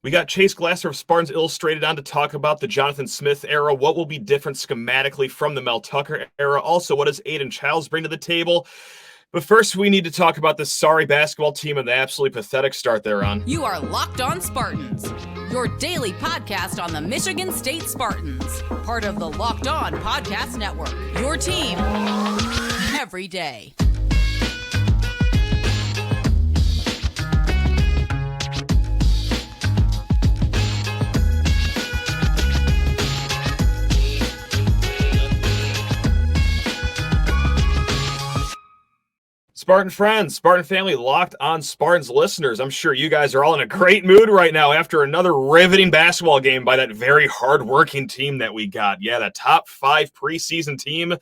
We got Chase Glasser of Spartans Illustrated on to talk about the Jonathan Smith era. What will be different schematically from the Mel Tucker era? Also, what does Aidan Chiles bring to the table? But first, we need to talk about this sorry basketball team and the absolutely pathetic start they're on. You are Locked On Spartans, your daily podcast on the Michigan State Spartans, part of the Locked On Podcast Network, your team every day. Spartan friends, Spartan family, Locked On Spartans listeners, I'm sure you guys are all in a great mood right now after another riveting basketball game by that very hard-working team that we got. Yeah, that top 5 preseason team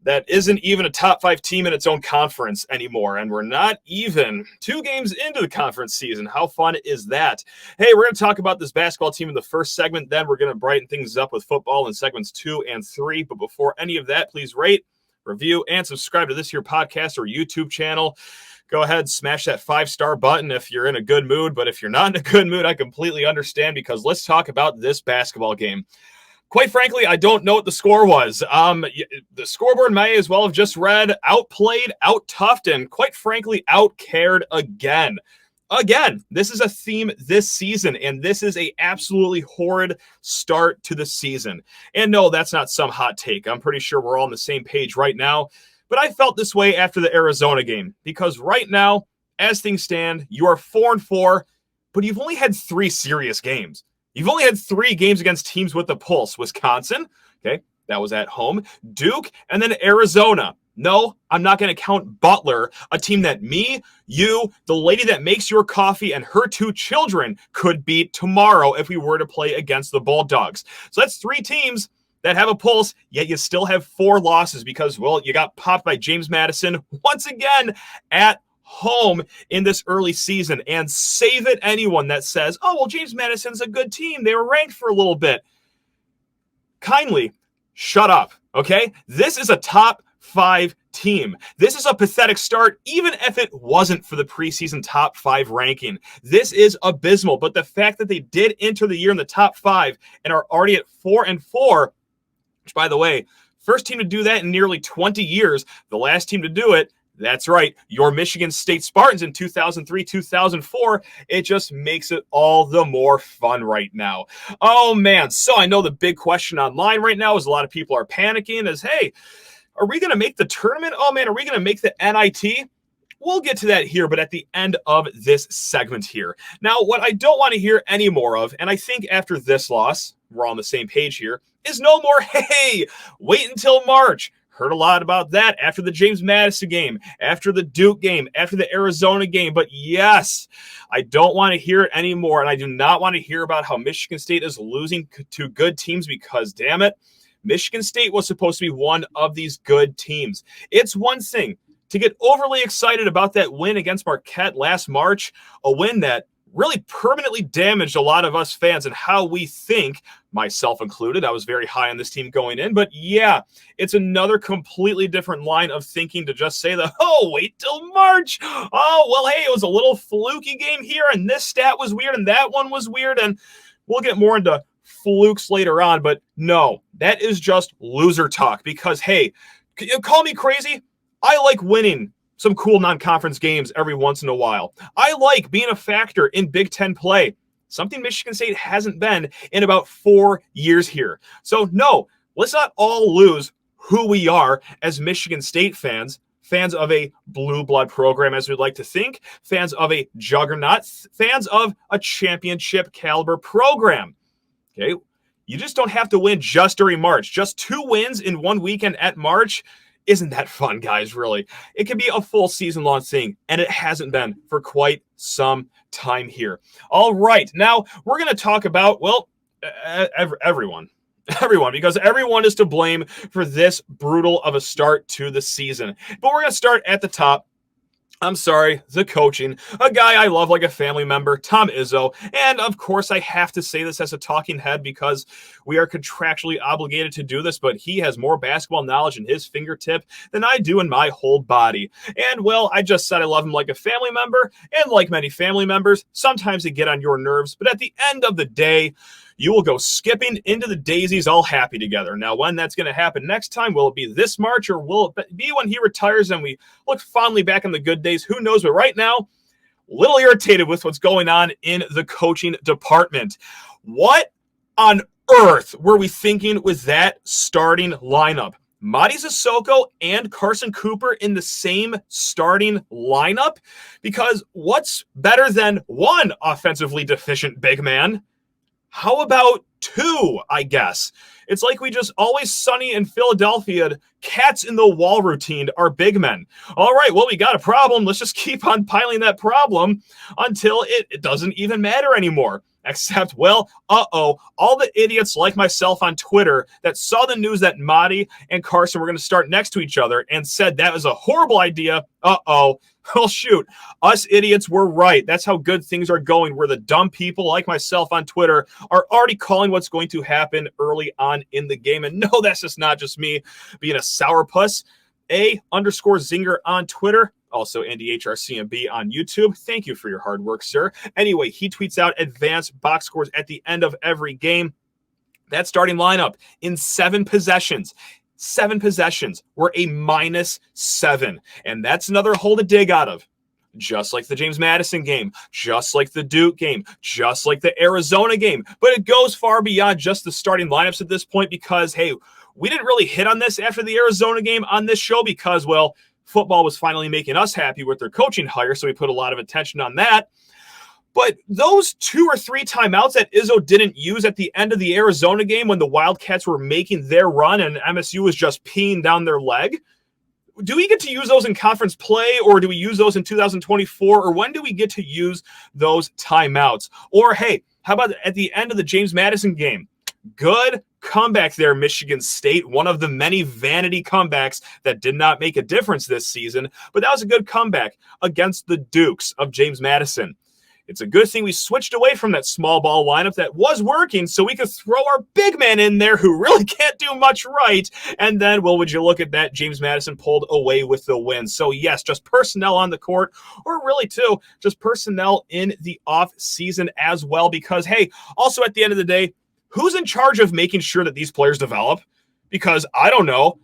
that isn't even a top 5 team in its own conference anymore, and we're not even 2 games into the conference season. How fun is that? Hey, we're going to talk about this basketball team in the first segment, then we're going to brighten things up with football in segments 2 and 3, but before any of that, please rate, review, and subscribe to this here podcast or YouTube channel. Go ahead, smash that 5-star button if you're in a good mood, but if you're not in a good mood, I completely understand, because let's talk about this basketball game. Quite frankly, I don't know what the score was. The scoreboard may as well have just read outplayed, out-toughed, and quite frankly, out-cared again. Again, this is a theme this season, and this is a absolutely horrid start to the season. And no, that's not some hot take. I'm pretty sure we're all on the same page right now. But I felt this way after the Arizona game, because right now, as things stand, you are 4-4, but you've only had 3 serious games. You've only had 3 games against teams with a pulse. Wisconsin, okay, that was at home. Duke, and then Arizona. No, I'm not going to count Butler, a team that me, you, the lady that makes your coffee, and her 2 children could beat tomorrow if we were to play against the Bulldogs. So that's 3 teams that have a pulse, yet you still have 4 losses because, well, you got popped by James Madison once again at home in this early season. And save it anyone that says, oh, well, James Madison's a good team. They were ranked for a little bit. Kindly shut up, okay? This is a top 5 team. This is a pathetic start, even if it wasn't for the preseason top 5 ranking. This is abysmal, but the fact that they did enter the year in the top 5 and are already at 4-4, which, by the way, first team to do that in nearly 20 years, the last team to do it, that's right, your Michigan State Spartans in 2003, 2004. It just makes it all the more fun right now. Oh, man. So I know the big question online right now is a lot of people are panicking is, hey, are we going to make the tournament? Oh, man, are we going to make the NIT? We'll get to that here, but at the end of this segment here. Now, what I don't want to hear any more of, and I think after this loss, we're on the same page here, is no more, hey, wait until March. Heard a lot about that after the James Madison game, after the Duke game, after the Arizona game. But yes, I don't want to hear it anymore, and I do not want to hear about how Michigan State is losing to good teams because, damn it, Michigan State was supposed to be one of these good teams. It's one thing to get overly excited about that win against Marquette last March, a win that really permanently damaged a lot of us fans and how we think, myself included. I was very high on this team going in, but yeah, it's another completely different line of thinking to just say that, oh, wait till March. Oh, well, hey, it was a little fluky game here, and this stat was weird, and that one was weird, and we'll get more into flukes later on, but no, that is just loser talk because, hey, call me crazy. I like winning some cool non-conference games every once in a while. I like being a factor in Big Ten play, something Michigan State hasn't been in about 4 years here. So no, let's not all lose who we are as Michigan State fans, fans of a blue blood program, as we'd like to think, fans of a juggernaut, fans of a championship caliber program. Okay, you just don't have to win just during March. Just 2 wins in 1 weekend at March. Isn't that fun, guys, really? It can be a full season-long thing, and it hasn't been for quite some time here. All right, now we're going to talk about, well, everyone. Everyone, because everyone is to blame for this brutal of a start to the season. But we're going to start at the top. I'm sorry, the coaching, a guy I love like a family member, Tom Izzo. And of course, I have to say this as a talking head because we are contractually obligated to do this, but he has more basketball knowledge in his fingertip than I do in my whole body. And well, I just said I love him like a family member, and like many family members, sometimes they get on your nerves, but at the end of the day, you will go skipping into the daisies all happy together. Now, when that's going to happen next time, will it be this March or will it be when he retires and we look fondly back on the good days? Who knows? But right now, a little irritated with what's going on in the coaching department. What on earth were we thinking with that starting lineup? Mady Sissoko and Carson Cooper in the same starting lineup? Because what's better than one offensively deficient big man? How about two, I guess? It's like we just always sunny in Philadelphia, cats in the wall routine are big men. All right, well, we got a problem. Let's just keep on piling that problem until it doesn't even matter anymore. Except, well, all the idiots like myself on Twitter that saw the news that Mady and Carson were going to start next to each other and said that was a horrible idea. Well, shoot, us idiots were right. That's how good things are going, where the dumb people like myself on Twitter are already calling what's going to happen early on in the game. And no, that's just not just me being a sourpuss. _Zinger on Twitter. Also, AndyHRCMB on YouTube. Thank you for your hard work, sir. Anyway, he tweets out advanced box scores at the end of every game. That starting lineup in 7 possessions. 7 possessions were a -7. And that's another hole to dig out of. Just like the James Madison game, just like the Duke game, just like the Arizona game. But it goes far beyond just the starting lineups at this point because, hey, we didn't really hit on this after the Arizona game on this show because, well, football was finally making us happy with their coaching hire, so we put a lot of attention on that. But those 2 or 3 timeouts that Izzo didn't use at the end of the Arizona game when the Wildcats were making their run and MSU was just peeing down their leg, do we get to use those in conference play, or do we use those in 2024, or when do we get to use those timeouts? Or, hey, how about at the end of the James Madison game? Good comeback there, Michigan State. One of the many vanity comebacks that did not make a difference this season, but that was a good comeback against the Dukes of James Madison. It's a good thing we switched away from that small ball lineup that was working so we could throw our big man in there who really can't do much right. And then, well, would you look at that, James Madison pulled away with the win. So yes, just personnel on the court, or really too, just personnel in the off season as well. Because, hey, also at the end of the day, who's in charge of making sure that these players develop? Because I don't know,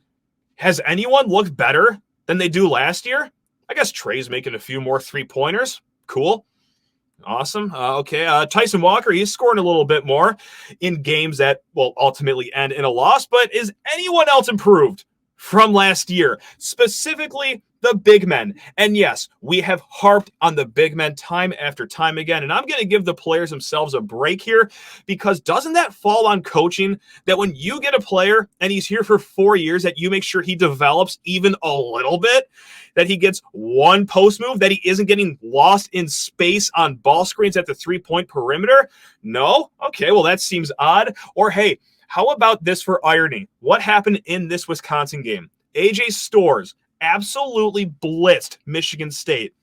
has anyone looked better than they do last year? I guess Trey's making a few more 3-pointers. Cool. Awesome. Tyson Walker, he's scoring a little bit more in games that will ultimately end in a loss. But is anyone else improved from last year? Specifically, the big men. And yes, we have harped on the big men time after time again. And I'm going to give the players themselves a break here, because doesn't that fall on coaching that when you get a player and he's here for 4 years, that you make sure he develops even a little bit, that he gets one post move, that he isn't getting lost in space on ball screens at the 3-point perimeter? No? Okay, well, that seems odd. Or, hey, how about this for irony? What happened in this Wisconsin game? AJ Storrs absolutely blitzed Michigan State.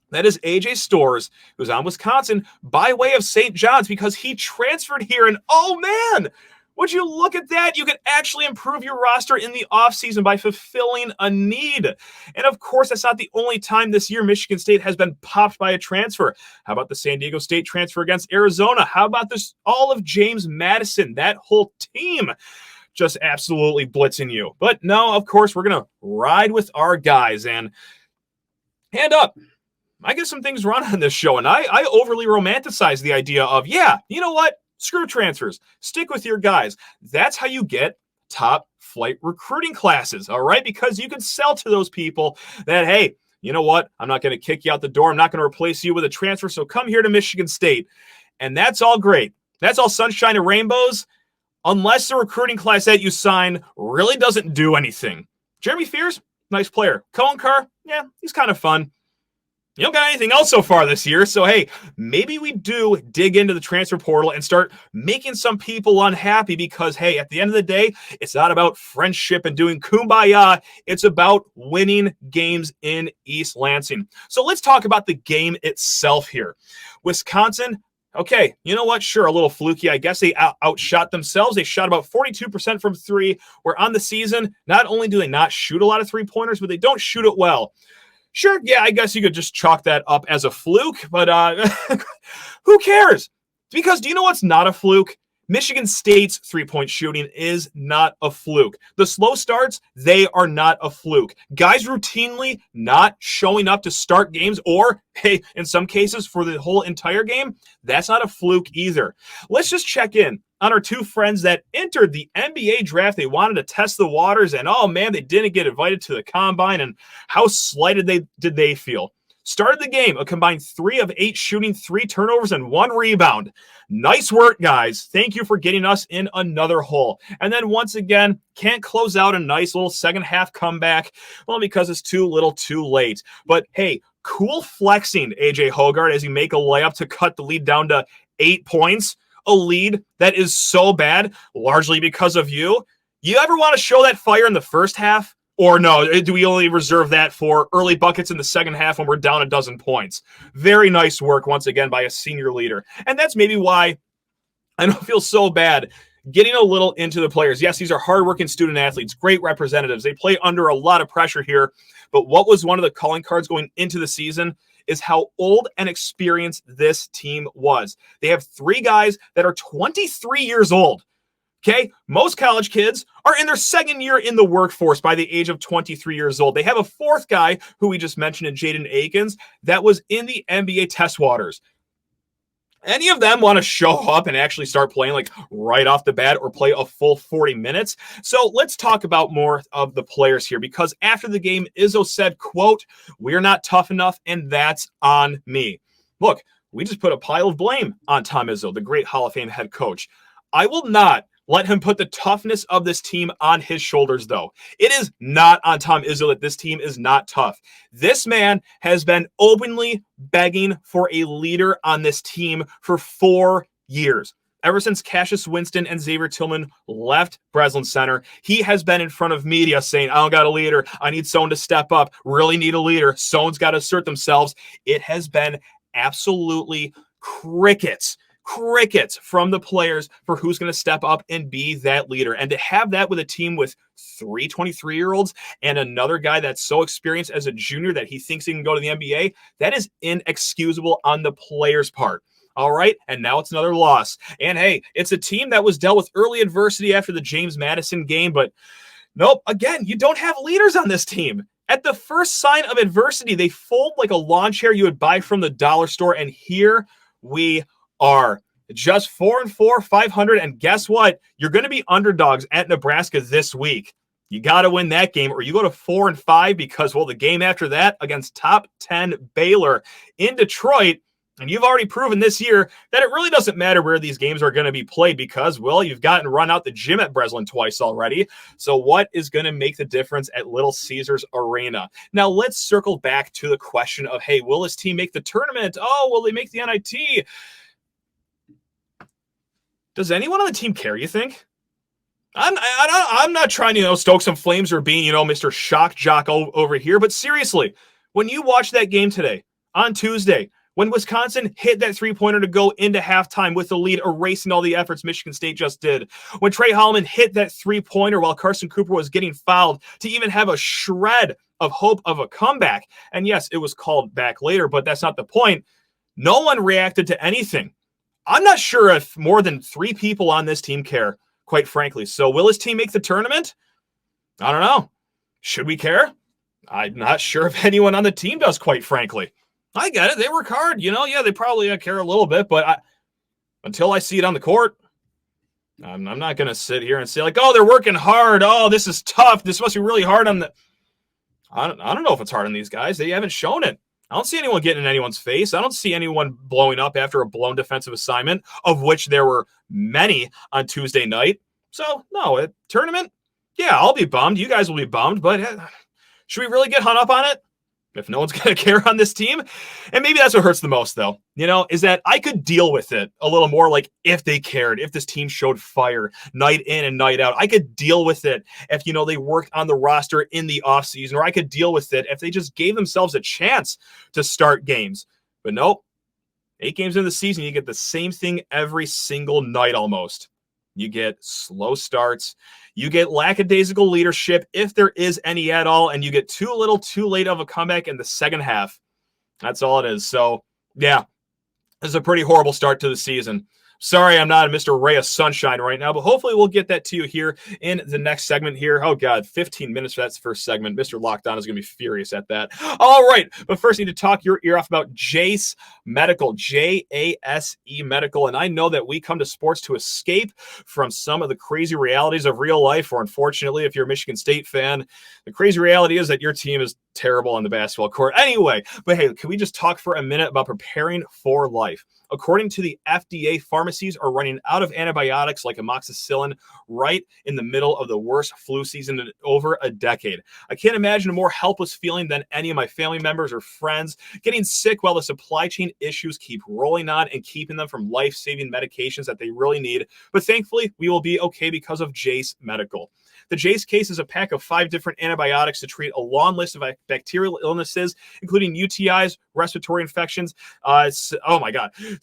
That is AJ Storrs, who's on Wisconsin by way of St. John's, because he transferred here. And oh man, would you look at that? You can actually improve your roster in the offseason by fulfilling a need. And of course, that's not the only time this year Michigan State has been popped by a transfer. How about the San Diego State transfer against Arizona? How about this? All of James Madison, that whole team just absolutely blitzing you. But no, of course, we're going to ride with our guys. And hand up, I get some things wrong on this show, and I overly romanticize the idea of, yeah, you know what? Screw transfers. Stick with your guys. That's how you get top flight recruiting classes, all right? Because you can sell to those people that, hey, you know what? I'm not going to kick you out the door. I'm not going to replace you with a transfer, so come here to Michigan State. And that's all great. That's all sunshine and rainbows, unless the recruiting class that you sign really doesn't do anything. Jeremy Fears, nice player. Cohen Carr, yeah, he's kind of fun. you don't got anything else so far this year. So, hey, maybe we do dig into the transfer portal and start making some people unhappy because, hey, at the end of the day, it's not about friendship and doing kumbaya. It's about winning games in East Lansing. So let's talk about the game itself here. Wisconsin, okay, you know what? Sure, a little fluky. I guess they outshot themselves. They shot about 42% from three, where on the season, not only do they not shoot a lot of three-pointers, but they don't shoot it well. Sure, yeah, I guess you could just chalk that up as a fluke, but who cares? Because do you know what's not a fluke? Michigan State's three-point shooting is not a fluke. The slow starts, they are not a fluke. Guys routinely not showing up to start games or, hey, in some cases for the whole entire game, that's not a fluke either. Let's just check in on our two friends that entered the NBA draft. They wanted to test the waters, and oh man, they didn't get invited to the combine, and how slighted did they feel. Started the game, a combined 3 of 8 shooting, 3 turnovers, and 1 rebound. Nice work, guys. Thank you for getting us in another hole. And then once again, can't close out a nice little second half comeback, well, because it's too little too late. But hey, cool flexing, AJ Hoggard, as you make a layup to cut the lead down to 8 points. A lead that is so bad, largely because of you. You ever want to show that fire in the first half? Or no, do we only reserve that for early buckets in the second half when we're down a dozen points? Very nice work, once again, by a senior leader. And that's maybe why I don't feel so bad getting a little into the players. Yes, these are hardworking student athletes, great representatives. They play under a lot of pressure here. But what was one of the calling cards going into the season is how old and experienced this team was. They have 3 guys that are 23 years old. Okay, most college kids are in their second year in the workforce by the age of 23 years old. They have a 4th guy who we just mentioned in Jaden Akins that was in the NBA test waters. Any of them want to show up and actually start playing like right off the bat or play a full 40 minutes? So let's talk about more of the players here, because after the game, Izzo said, quote, "We're not tough enough, and that's on me." Look, we just put a pile of blame on Tom Izzo, the great Hall of Fame head coach. I will not let him put the toughness of this team on his shoulders, though. It is not on Tom Izzo that this team is not tough. This man has been openly begging for a leader on this team for 4 years. Ever since Cassius Winston and Xavier Tillman left Breslin Center, he has been in front of media saying, I don't got a leader. I need someone to step up. Really need a leader. Someone's got to assert themselves. It has been absolutely crickets from the players for who's going to step up and be that leader. And to have that with a team with 3 23-year-olds and another guy that's so experienced as a junior that he thinks he can go to the NBA, that is inexcusable on the players' part. All right, and now it's another loss. And hey, it's a team that was dealt with early adversity after the James Madison game, but nope, again, you don't have leaders on this team. At the first sign of adversity, they fold like a lawn chair you would buy from the dollar store, and here we are just 4-4, 500, and guess what? You're going to be underdogs at Nebraska this week. You got to win that game, or you go to 4-5 because, well, the game after that against top 10 Baylor in Detroit, and you've already proven this year that it really doesn't matter where these games are going to be played because, well, you've gotten run out the gym at Breslin twice already. So what is going to make the difference at Little Caesars Arena? Now, let's circle back to the question of, hey, will this team make the tournament? Oh, will they make the NIT? Does anyone on the team care, you think? I'm not trying to, stoke some flames or being, Mr. Shock Jock over here, but seriously, when you watch that game today, on Tuesday, when Wisconsin hit that three-pointer to go into halftime with the lead, erasing all the efforts Michigan State just did, when Trey Holloman hit that three-pointer while Carson Cooper was getting fouled to even have a shred of hope of a comeback, and yes, it was called back later, but that's not the point, no one reacted to anything. I'm not sure if more than 3 people on this team care, quite frankly. So will this team make the tournament? I don't know. Should we care? I'm not sure if anyone on the team does, quite frankly. I get it. They work hard. Yeah, they probably care a little bit, but until I see it on the court, I'm not going to sit here and say, like, oh, they're working hard. Oh, this is tough. This must be really hard on the... I don't know if it's hard on these guys. They haven't shown it. I don't see anyone getting in anyone's face. I don't see anyone blowing up after a blown defensive assignment, of which there were many on Tuesday night. So, no, a tournament, yeah, I'll be bummed. You guys will be bummed, but should we really get hung up on it? if no one's going to care on this team. And maybe that's what hurts the most, though, is that I could deal with it a little more, like if they cared, if this team showed fire night in and night out. I could deal with it if, they worked on the roster in the offseason, or I could deal with it if they just gave themselves a chance to start games. But nope, 8 games into the season, you get the same thing every single night almost. You get slow starts. You get lackadaisical leadership, if there is any at all, and you get too little, too late of a comeback in the second half. That's all it is. So, yeah, this is a pretty horrible start to the season. Sorry, I'm not a Mr. Ray of Sunshine right now, but hopefully we'll get that to you here in the next segment here. Oh, God, 15 minutes for that first segment. Mr. Lockdown is going to be furious at that. All right, but first I need to talk your ear off about Jase Medical, Jase Medical. And I know that we come to sports to escape from some of the crazy realities of real life, or unfortunately, if you're a Michigan State fan, the crazy reality is that your team is terrible on the basketball court. Anyway, but hey, can we just talk for a minute about preparing for life? According to the FDA, pharmacies are running out of antibiotics like amoxicillin right in the middle of the worst flu season in over a decade. I can't imagine a more helpless feeling than any of my family members or friends getting sick while the supply chain issues keep rolling on and keeping them from life-saving medications that they really need. But thankfully, we will be okay because of Jase Medical. The Jase case is a pack of 5 different antibiotics to treat a long list of bacterial illnesses, including UTIs, respiratory infections, sinusitis,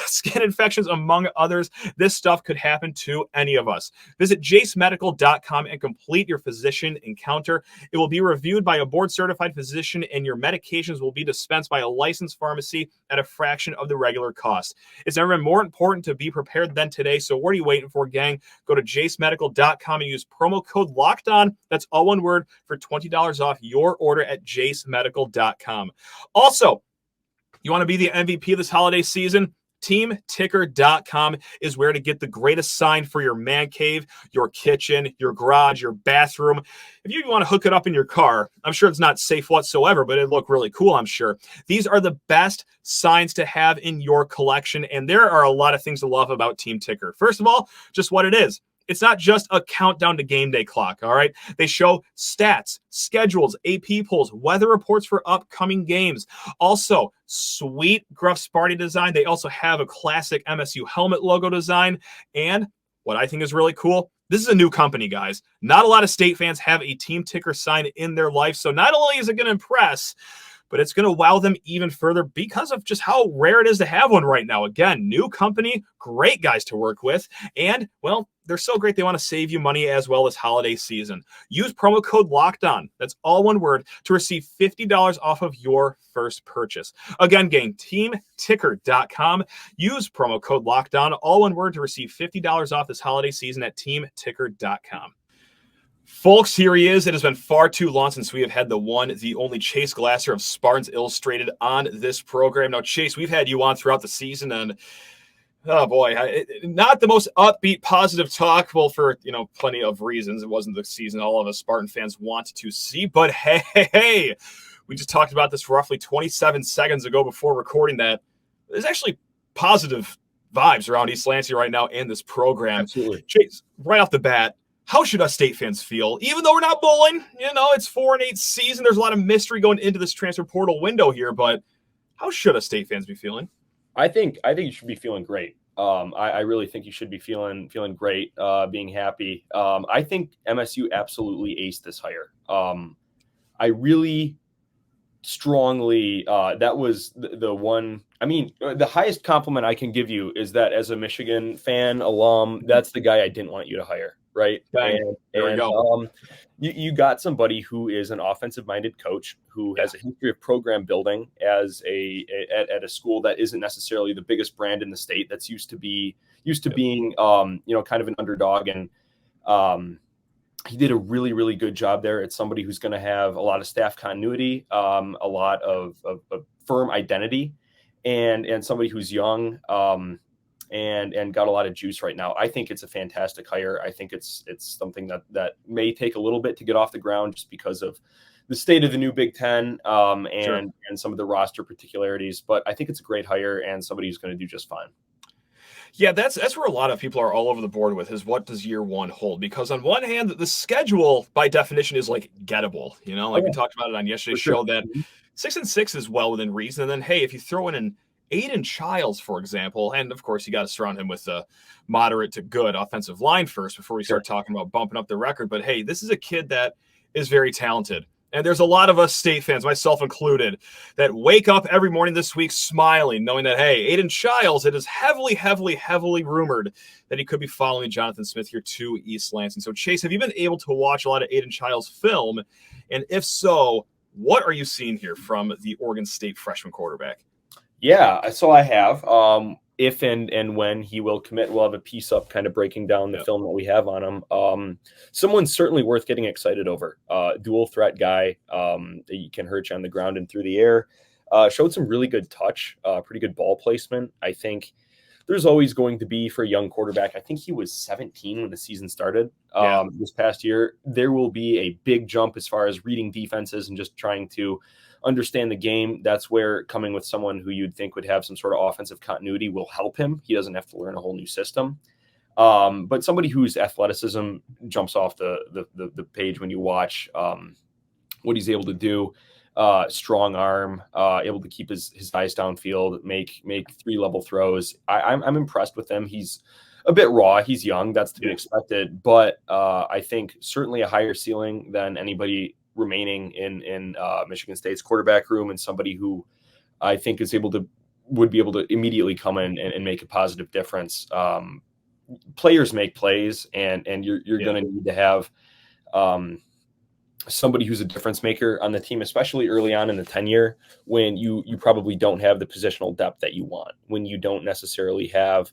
skin infections, among others. This stuff could happen to any of us. Visit jasemedical.com and complete your physician encounter. It will be reviewed by a board-certified physician, and your medications will be dispensed by a licensed pharmacy at a fraction of the regular cost. It's never been more important to be prepared than today, so what are you waiting for, gang? Go to jasemedical.com and use promo code LOCKEDON. That's all one word for $20 off your order at jasemedical.com. Also, you want to be the MVP of this holiday season? TeamTicker.com is where to get the greatest sign for your man cave, your kitchen, your garage, your bathroom. If you want to hook it up in your car, I'm sure it's not safe whatsoever, but it'd look really cool, I'm sure. These are the best signs to have in your collection, and there are a lot of things to love about Team Ticker. First of all, just what it is. It's not just a countdown to game day clock, all right? They show stats, schedules, AP polls, weather reports for upcoming games. Also, sweet Gruff Sparty design. They also have a classic MSU helmet logo design. And what I think is really cool, this is a new company, guys. Not a lot of State fans have a Team Ticker sign in their life. So not only is it going to impress, but it's going to wow them even further because of just how rare it is to have one right now. Again, new company, great guys to work with, and, well, they're so great they want to save you money as well this holiday season. Use promo code LOCKEDON, that's all one word, to receive $50 off of your first purchase. Again, gang, TeamTicker.com. Use promo code LOCKEDON, all one word, to receive $50 off this holiday season at TeamTicker.com. Folks, here he is. It has been far too long since we have had the one, the only Chase Glasser of Spartans Illustrated on this program. Now, Chase, we've had you on throughout the season, and oh boy, not the most upbeat, positive talk. Well, for plenty of reasons. It wasn't the season all of us Spartan fans want to see. But hey, we just talked about this roughly 27 seconds ago before recording that. There's actually positive vibes around East Lansing right now in this program. Absolutely. Chase, right off the bat, how should us State fans feel? Even though we're not bowling, it's 4-8 season. There's a lot of mystery going into this transfer portal window here, but how should us State fans be feeling? I think you should be feeling great. I really think you should be feeling great, being happy. I think MSU absolutely aced this hire. I really strongly, that was the one. I mean, the highest compliment I can give you is that as a Michigan fan, alum, that's the guy I didn't want you to hire. Right. And there we go. You got somebody who is an offensive-minded coach who has a history of program building at a school that isn't necessarily the biggest brand in the state. That's used to being kind of an underdog, and he did a really, really good job there. It's somebody who's going to have a lot of staff continuity, a lot of firm identity, and somebody who's young. And got a lot of juice right now. I think it's a fantastic hire. I think it's something that may take a little bit to get off the ground just because of the state of the new Big Ten and some of the roster particularities. But I think it's a great hire and somebody who's going to do just fine. Yeah, that's where a lot of people are all over the board with is what does year one hold? Because on one hand, the schedule by definition is like gettable. Oh, Like we yeah, talked about it on for yesterday's sure. show that Mhm. 6-6 is well within reason. And then hey, if you throw in an Aidan Chiles, for example, and of course you got to surround him with a moderate to good offensive line first before we Sure. start talking about bumping up the record. But hey, this is a kid that is very talented. And there's a lot of us state fans, myself included, that wake up every morning this week smiling, knowing that, hey, Aidan Chiles, it is heavily rumored that he could be following Jonathan Smith here to East Lansing. So, Chase, have you been able to watch a lot of Aidan Chiles film? And if so, what are you seeing here from the Oregon State freshman quarterback? Yeah, so I have. If and when he will commit, we'll have a piece up kind of breaking down the film that we have on him. Someone's certainly worth getting excited over. Dual threat guy. He can hurt you on the ground and through the air. Showed some really good touch, pretty good ball placement. I think there's always going to be for a young quarterback. I think he was 17 when the season started this past year. There will be a big jump as far as reading defenses and just trying to understand the game. That's where coming with someone who you'd think would have some sort of offensive continuity will help him. He doesn't have to learn a whole new system. But somebody whose athleticism jumps off the page when you watch what he's able to do. Strong arm, able to keep his eyes downfield, make 3-level throws. I'm impressed with him. He's a bit raw. He's young. That's to be expected. But I think certainly a higher ceiling than anybody remaining in Michigan State's quarterback room, and somebody who I think would be able to immediately come in and make a positive difference. Players make plays, and you're going to need to have somebody who's a difference maker on the team, especially early on in the tenure when you probably don't have the positional depth that you want, when you don't necessarily have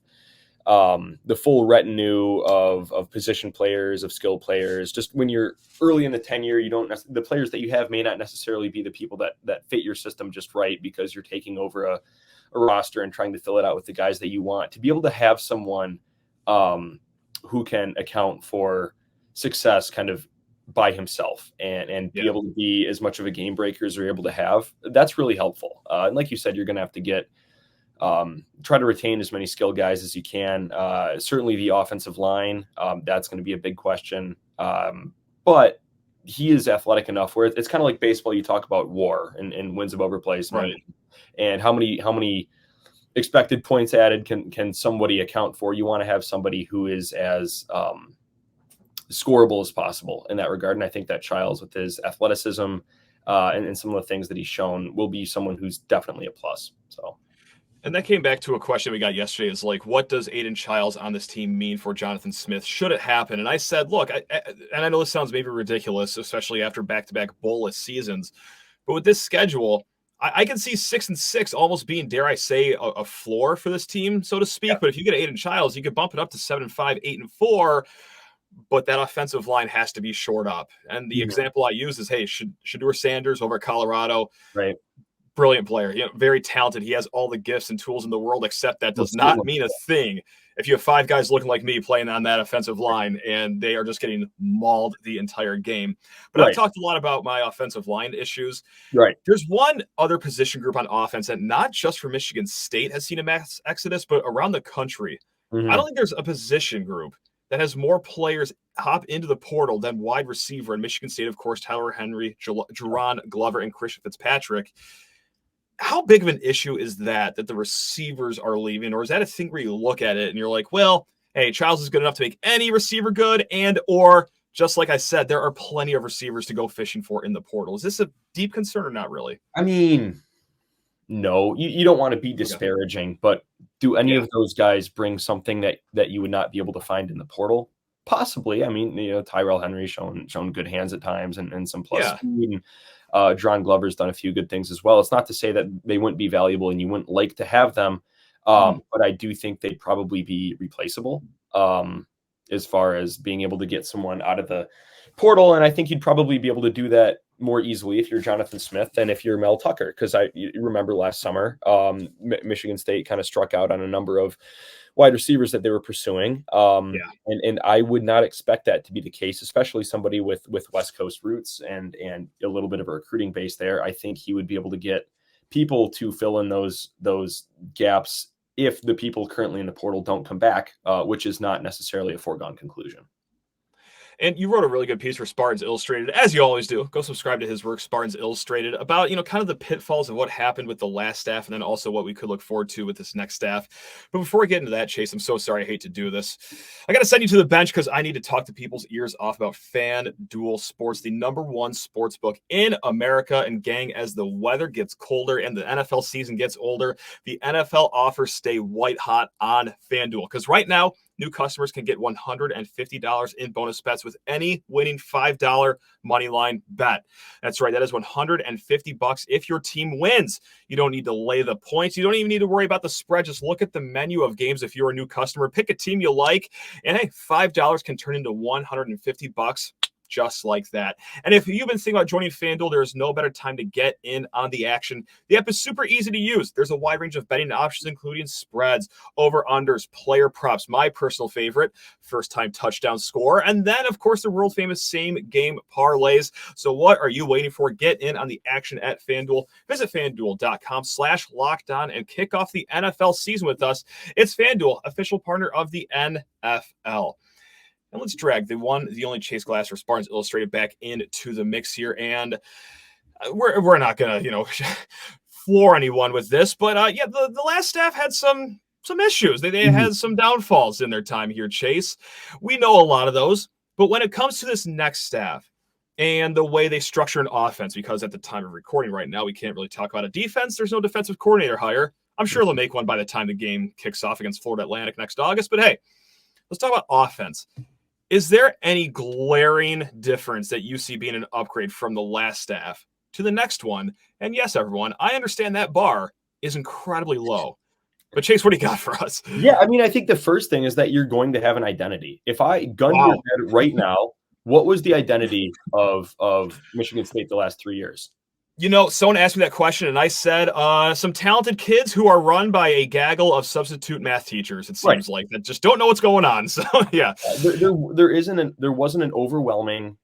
the full retinue of position players, of skill players. Just when you're early in the tenure, the players that you have may not necessarily be the people that fit your system just right, because you're taking over a roster and trying to fill it out with the guys that you want. To be able to have someone who can account for success kind of by himself and be able to be as much of a game breaker as you're able to have, that's really helpful. And like you said, you're going to have to get try to retain as many skilled guys as you can. Certainly the offensive line, that's going to be a big question. But he is athletic enough where it's kind of like baseball. You talk about WAR and wins above replacement, Right. And how many expected points added can somebody account for. You want to have somebody who is as scoreable as possible in that regard. And I think that Chiles, with his athleticism and some of the things that he's shown, will be someone who's definitely a plus. So. And that came back to a question we got yesterday is like, what does Aidan Chiles on this team mean for Jonathan Smith? Should it happen? And I said, look, and I know this sounds maybe ridiculous, especially after back-to-back bolus seasons, but with this schedule, I can see 6-6 almost being, dare I say, a floor for this team, so to speak. Yeah. But if you get Aidan Chiles, you could bump it up to 7-5, 8-4, but that offensive line has to be shored up. And the example I use is, hey, Shedeur Sanders over at Colorado. Right. Brilliant player, very talented. He has all the gifts and tools in the world, except that does not mean a thing if you have 5 guys looking like me playing on that offensive line and they are just getting mauled the entire game. But I've talked a lot about my offensive line issues. Right. There's one other position group on offense that not just for Michigan State has seen a mass exodus, but around the country. Mm-hmm. I don't think there's a position group that has more players hop into the portal than wide receiver in Michigan State. Of course, Tyler Henry, Jerron Glover, and Christian Fitzpatrick. How big of an issue is that the receivers are leaving? Or is that a thing where you look at it and you're like, well, hey, Chiles is good enough to make any receiver good, and or just like I said, there are plenty of receivers to go fishing for in the portal. Is this a deep concern or not really? I mean, no, you don't want to be disparaging, but do any of those guys bring something that you would not be able to find in the portal? Possibly. I mean, Tyrell Henry shown good hands at times and some plus speed. Jerron Glover's done a few good things as well. It's not to say that they wouldn't be valuable and you wouldn't like to have them, but I do think they'd probably be replaceable as far as being able to get someone out of the portal. And I think you'd probably be able to do that more easily if you're Jonathan Smith than if you're Mel Tucker. Because you remember last summer, Michigan State kind of struck out on a number of wide receivers that they were pursuing. And I would not expect that to be the case, especially somebody with West Coast roots and a little bit of a recruiting base there. I think he would be able to get people to fill in those gaps if the people currently in the portal don't come back, which is not necessarily a foregone conclusion. And you wrote a really good piece for Spartans Illustrated, as you always do. Go subscribe to his work, Spartans Illustrated, about, kind of the pitfalls of what happened with the last staff and then also what we could look forward to with this next staff. But before we get into that, Chase, I'm so sorry. I hate to do this. I got to send you to the bench because I need to talk to people's ears off about FanDuel Sports, the #1 sportsbook in America. And gang, as the weather gets colder and the NFL season gets older, the NFL offers stay white hot on FanDuel. Because right now, new customers can get $150 in bonus bets with any winning $5 money line bet. That's right. That is $150 if your team wins. You don't need to lay the points. You don't even need to worry about the spread. Just look at the menu of games if you're a new customer. Pick a team you like, and hey, $5 can turn into $150 just like that. And if you've been thinking about joining FanDuel, there is no better time to get in on the action. The app is super easy to use. There's a wide range of betting options, including spreads, over-unders, player props, my personal favorite, first-time touchdown score, and then, of course, the world-famous same-game parlays. So what are you waiting for? Get in on the action at FanDuel. Visit FanDuel.com/lockedon and kick off the NFL season with us. It's FanDuel, official partner of the NFL. And let's drag the only Chase Glasser, Spartans Illustrated, back into the mix here. And we're not going to, floor anyone with this. But, the last staff had some issues. They had some downfalls in their time here, Chase. We know a lot of those. But when it comes to this next staff and the way they structure an offense, because at the time of recording right now, we can't really talk about a defense. There's no defensive coordinator hire. I'm sure they'll make one by the time the game kicks off against Florida Atlantic next August. But, hey, let's talk about offense. Is there any glaring difference that you see being an upgrade from the last staff to the next one? And yes, everyone, I understand that bar is incredibly low. But Chase, what do you got for us? Yeah, I think the first thing is that you're going to have an identity. If I gun your head right now, what was the identity of Michigan State the last 3 years? Someone asked me that question, and I said some talented kids who are run by a gaggle of substitute math teachers, it seems like, that just don't know what's going on. So, yeah. There wasn't an overwhelming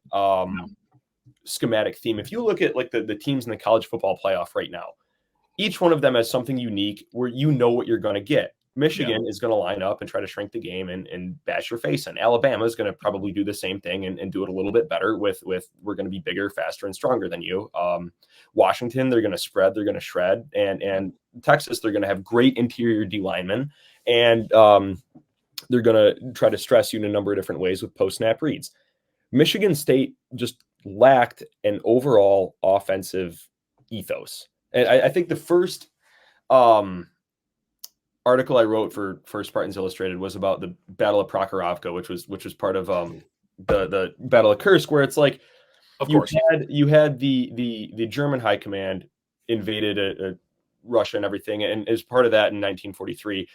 schematic theme. If you look at, like, the teams in the college football playoff right now, each one of them has something unique where you know what you're going to get. Michigan is going to line up and try to shrink the game and bash your face in. Alabama is going to probably do the same thing and do it a little bit better with we're going to be bigger, faster, and stronger than you. Washington, they're going to spread, they're going to shred. And Texas, they're going to have great interior D linemen. And they're going to try to stress you in a number of different ways with post-snap reads. Michigan State just lacked an overall offensive ethos. And I think the first article I wrote for Spartans Illustrated was about the Battle of Prokhorovka, which was part of the Battle of Kursk, where it's like, of course, you had the German high command invaded Russia and everything, and as part of that in 1943,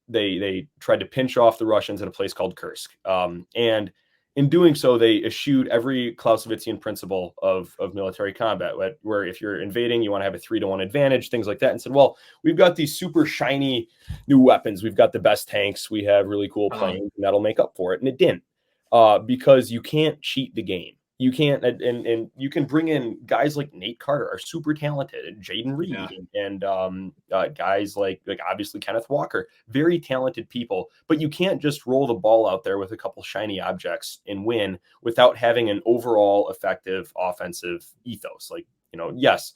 they tried to pinch off the Russians at a place called Kursk, and in doing so, they eschewed every Clausewitzian principle of military combat, where if you're invading, you want to have a 3-to-1 advantage, things like that, and said, well, we've got these super shiny new weapons. We've got the best tanks. We have really cool planes, and that'll make up for it. And it didn't, because you can't cheat the game. You can't, and you can bring in guys like Nate Carter, are super talented, and Jaden Reed, and guys like obviously Kenneth Walker, very talented people. But you can't just roll the ball out there with a couple shiny objects and win without having an overall effective offensive ethos. Like, yes,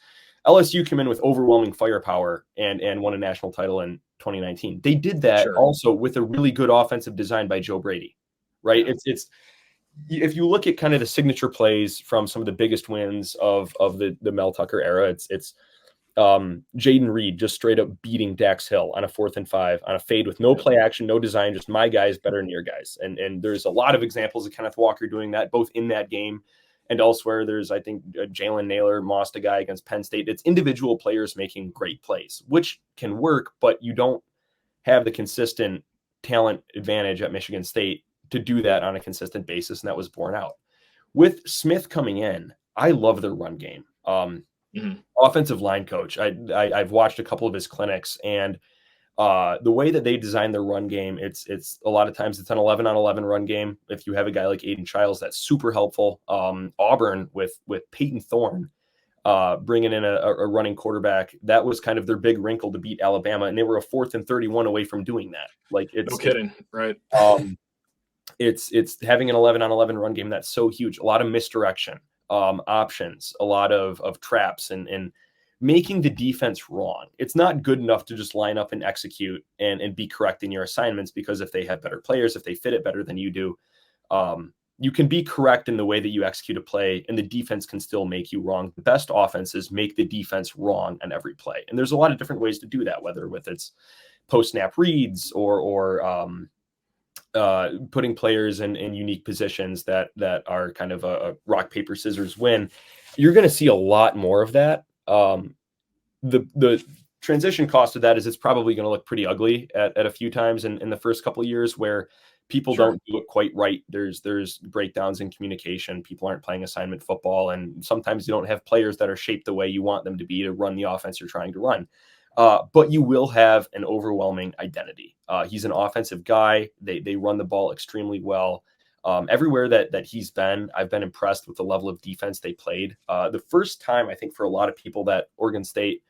LSU came in with overwhelming firepower and won a national title in 2019. They did that also with a really good offensive design by Joe Brady, right? It's if you look at kind of the signature plays from some of the biggest wins of the Mel Tucker era, it's Jaden Reed just straight up beating Dax Hill on a 4th and 5 on a fade with no play action, no design, just my guys better than your guys. And there's a lot of examples of Kenneth Walker doing that, both in that game and elsewhere. There's, I think, Jalen Naylor mossed a guy against Penn State. It's individual players making great plays, which can work, but you don't have the consistent talent advantage at Michigan State to do that on a consistent basis, and that was borne out. With Smith coming in, I love their run game. Offensive line coach, I've watched a couple of his clinics, and the way that they design their run game, it's a lot of times it's an 11-on-11 run game. If you have a guy like Aidan Chiles, that's super helpful. Auburn with Peyton Thorne, bringing in a running quarterback. That was kind of their big wrinkle to beat Alabama, and they were a 4th and 31 away from doing that. Like no kidding, right? It's having an 11-on-11 run game that's so huge. A lot of misdirection, options, a lot of traps, and making the defense wrong. It's not good enough to just line up and execute and be correct in your assignments, because if they have better players, if they fit it better than you do, you can be correct in the way that you execute a play, and the defense can still make you wrong. The best offenses make the defense wrong on every play. And there's a lot of different ways to do that, whether with it's post-snap reads or putting players in unique positions that are kind of a rock, paper, scissors win. You're going to see a lot more of that. The transition cost of that is it's probably going to look pretty ugly at a few times in the first couple of years, where people don't do it quite right. There's breakdowns in communication. People aren't playing assignment football, and sometimes you don't have players that are shaped the way you want them to be to run the offense you're trying to run. But you will have an overwhelming identity. He's an offensive guy. They run the ball extremely well. Everywhere that he's been, I've been impressed with the level of defense they played. The first time, I think, for a lot of people that Oregon State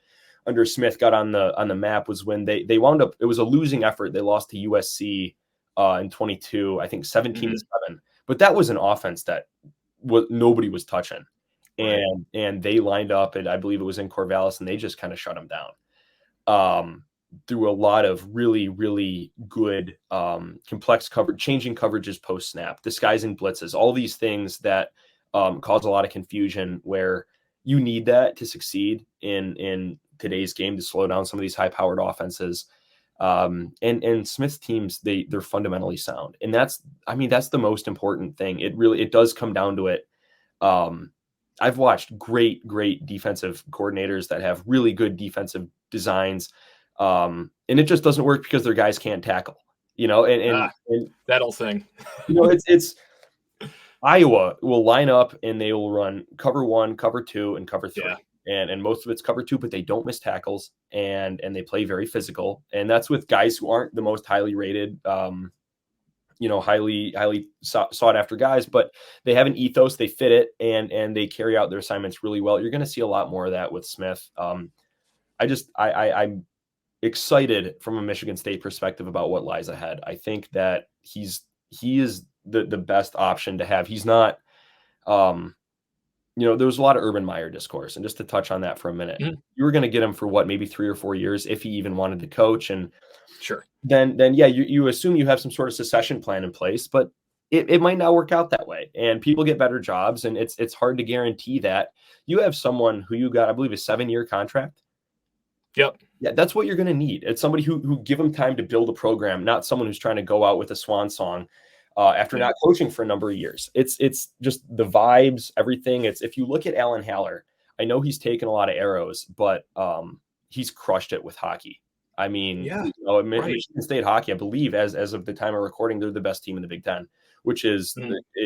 under Smith got on the map was when they wound up. It was a losing effort. They lost to USC in 22, I think 17-7. But that was an offense that nobody was touching, and they lined up, and I believe it was in Corvallis, and they just kind of shut them down. Through a lot of really, really good complex coverage, changing coverages post snap, disguising blitzes, all these things that cause a lot of confusion, where you need that to succeed in today's game, to slow down some of these high powered offenses. And Smith's teams, they're fundamentally sound. And that's the most important thing. It does come down to it. I've watched great defensive coordinators that have really good defensive designs. And it just doesn't work because their guys can't tackle, and that whole thing. It's Iowa will line up and they will run cover 1, cover 2, and cover 3. Yeah. And most of it's cover 2, but they don't miss tackles, and they play very physical. And that's with guys who aren't the most highly rated, highly sought after guys, but they have an ethos, they fit it, and they carry out their assignments really well. You're going to see a lot more of that with Smith. I'm excited from a Michigan State perspective about what lies ahead. I think that he is the best option to have. He's not, there was a lot of Urban Meyer discourse, and just to touch on that for a minute, you were going to get him for maybe 3 or 4 years if he even wanted to coach. And sure, then you assume you have some sort of succession plan in place, but it might not work out that way, and people get better jobs, and it's hard to guarantee that. You have someone who you got, I believe, a 7-year contract. Yep. Yeah, that's what you're going to need. It's somebody who give them time to build a program, not someone who's trying to go out with a swan song after not coaching for a number of years. It's just the vibes, everything. If you look at Alan Haller, I know he's taken a lot of arrows, but he's crushed it with hockey. I mean, Michigan State hockey, I believe, as of the time of recording, they're the best team in the Big Ten, which is,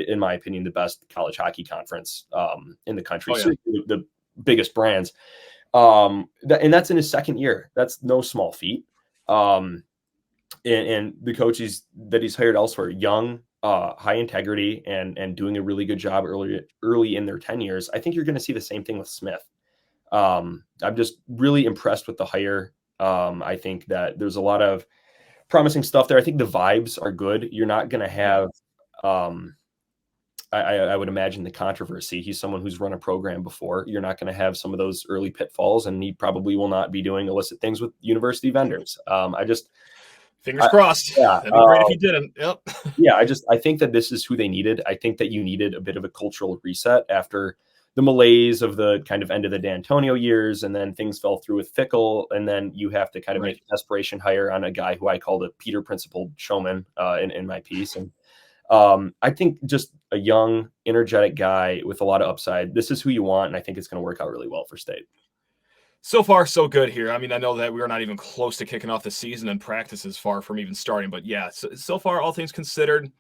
in my opinion, the best college hockey conference in the country. Oh, yeah. So the biggest brands. And that's in his 2nd year. That's no small feat. And the coaches that he's hired elsewhere, young, high integrity, and doing a really good job early in their tenures. I think you're going to see the same thing with Smith. I'm just really impressed with the hire. I think that there's a lot of promising stuff there. I think the vibes are good. You're not going to have, I would imagine, the controversy. He's someone who's run a program before. You're not going to have some of those early pitfalls, and he probably will not be doing illicit things with university vendors. Fingers crossed. Yeah, that'd be great if he didn't. Yep. Yeah, I think that this is who they needed. I think that you needed a bit of a cultural reset after the malaise of the kind of end of the D'Antonio years, and then things fell through with Fickle, and then you have to kind of make a desperation hire on a guy who I called a Peter Principled showman in my piece. And I think just a young, energetic guy with a lot of upside. This is who you want, and I think it's going to work out really well for State. So far, so good here. I mean, I know that we're not even close to kicking off the season, and practice is far from even starting. But yeah, so far, all things considered,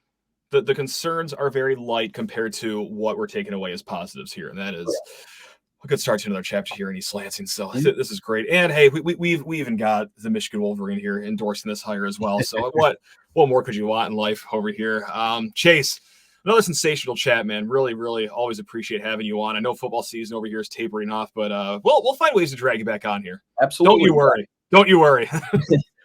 the concerns are very light compared to what we're taking away as positives here. And that is a good start to another chapter here in East Lansing. So this is great. And hey, we even got the Michigan Wolverine here endorsing this hire as well. So what more could you want in life over here? Chase, Another sensational chat, man. Really, really always appreciate having you on. I know football season over here is tapering off, but we'll find ways to drag you back on here. Absolutely. Don't you worry. Don't you worry.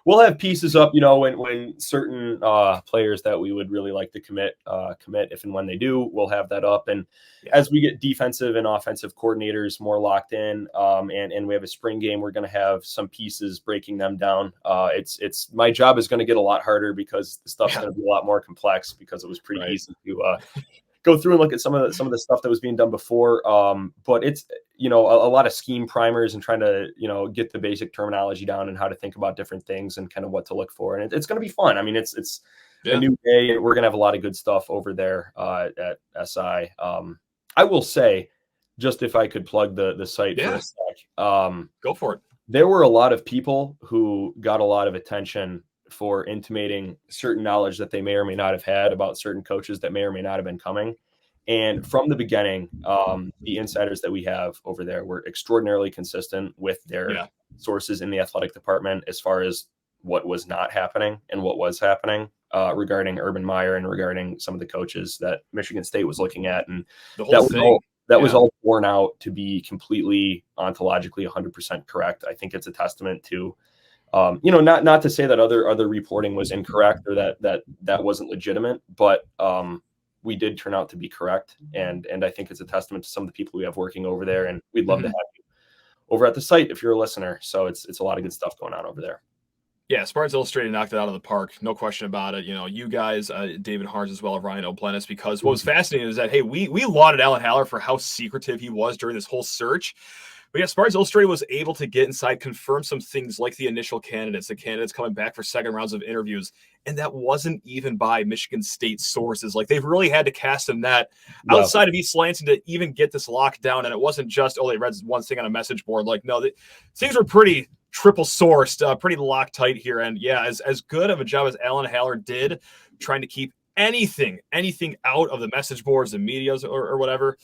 We'll have pieces up, when certain players that we would really like to commit if and when they do, we'll have that up. And as we get defensive and offensive coordinators more locked in, and we have a spring game, we're going to have some pieces breaking them down. It's my job is going to get a lot harder because the stuff's going to be a lot more complex because it was pretty easy to go through and look at some of the stuff that was being done before. But it's, a lot of scheme primers and trying to, get the basic terminology down and how to think about different things and kind of what to look for. And it's going to be fun. I mean, it's a new day, and we're going to have a lot of good stuff over there at SI. I will say, just if I could plug the site for a sec. Go for it. There were a lot of people who got a lot of attention for intimating certain knowledge that they may or may not have had about certain coaches that may or may not have been coming. And from the beginning, the insiders that we have over there were extraordinarily consistent with their sources in the athletic department as far as what was not happening and what was happening regarding Urban Meyer and regarding some of the coaches that Michigan State was looking at. And the whole was all borne out to be completely ontologically 100% correct. I think it's a testament to not to say that other reporting was incorrect or that wasn't legitimate, but we did turn out to be correct. And I think it's a testament to some of the people we have working over there, and we'd love to have you over at the site if you're a listener. So it's a lot of good stuff going on over there. Yeah, Spartans Illustrated knocked it out of the park. No question about it. You guys, David Harns as well, Ryan O'Plennis, because what was fascinating is that, hey, we lauded Alan Haller for how secretive he was during this whole search. But yeah, Spartans Illustrated was able to get inside, confirm some things like the initial candidates, the candidates coming back for second rounds of interviews. And that wasn't even by Michigan State sources. Like, they've really had to cast a net outside of East Lansing to even get this locked down. And it wasn't just, they read one thing on a message board. Like, no, things were pretty triple sourced, pretty locked tight here. And yeah, as good of a job as Alan Haller did trying to keep anything out of the message boards, the medias or whatever,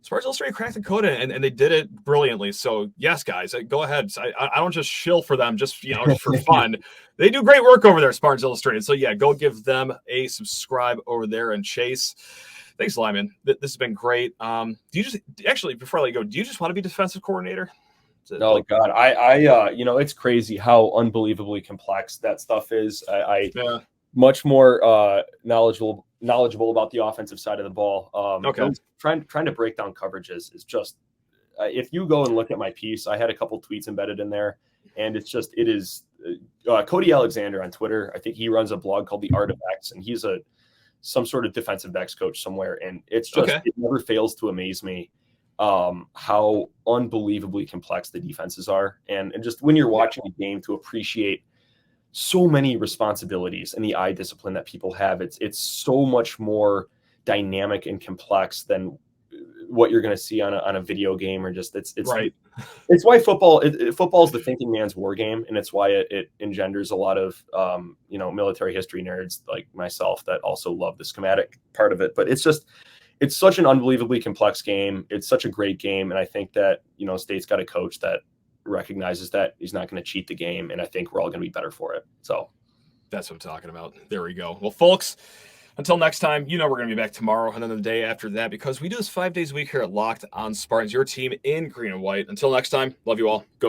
Spartans Illustrated cracked the code and they did it brilliantly. So yes, guys, go ahead. I don't just shill for them just for fun. They do great work over there, Spartans Illustrated. So yeah, go give them a subscribe over there. And Chase, thanks, Lyman. This has been great. Do you just before I let you go, do you just want to be defensive coordinator? Oh God, I it's crazy how unbelievably complex that stuff is. I much more knowledgeable about the offensive side of the ball. Trying to break down coverages is just if you go and look at my piece, I had a couple tweets embedded in there, and it is Cody Alexander on Twitter. I think he runs a blog called The Art of X, and he's some sort of defensive backs coach somewhere, and it's just it never fails to amaze me how unbelievably complex the defenses are, and just when you're watching a game to appreciate so many responsibilities and the eye discipline that people have. It's so much more dynamic and complex than what you're going to see on a video game, or just it's right. It's why football is the thinking man's war game, and it's why it engenders a lot of military history nerds like myself that also love the schematic part of it. But it's such an unbelievably complex game. It's such a great game, and I think that State's got a coach that recognizes that he's not going to cheat the game, and I think we're all going to be better for it. So that's what I'm talking about. There we go. Well, folks, until next time, we're going to be back tomorrow and then the day after that, because we do this 5 days a week here at Locked on Spartans, your team in green and white. Until next time, love you all. Go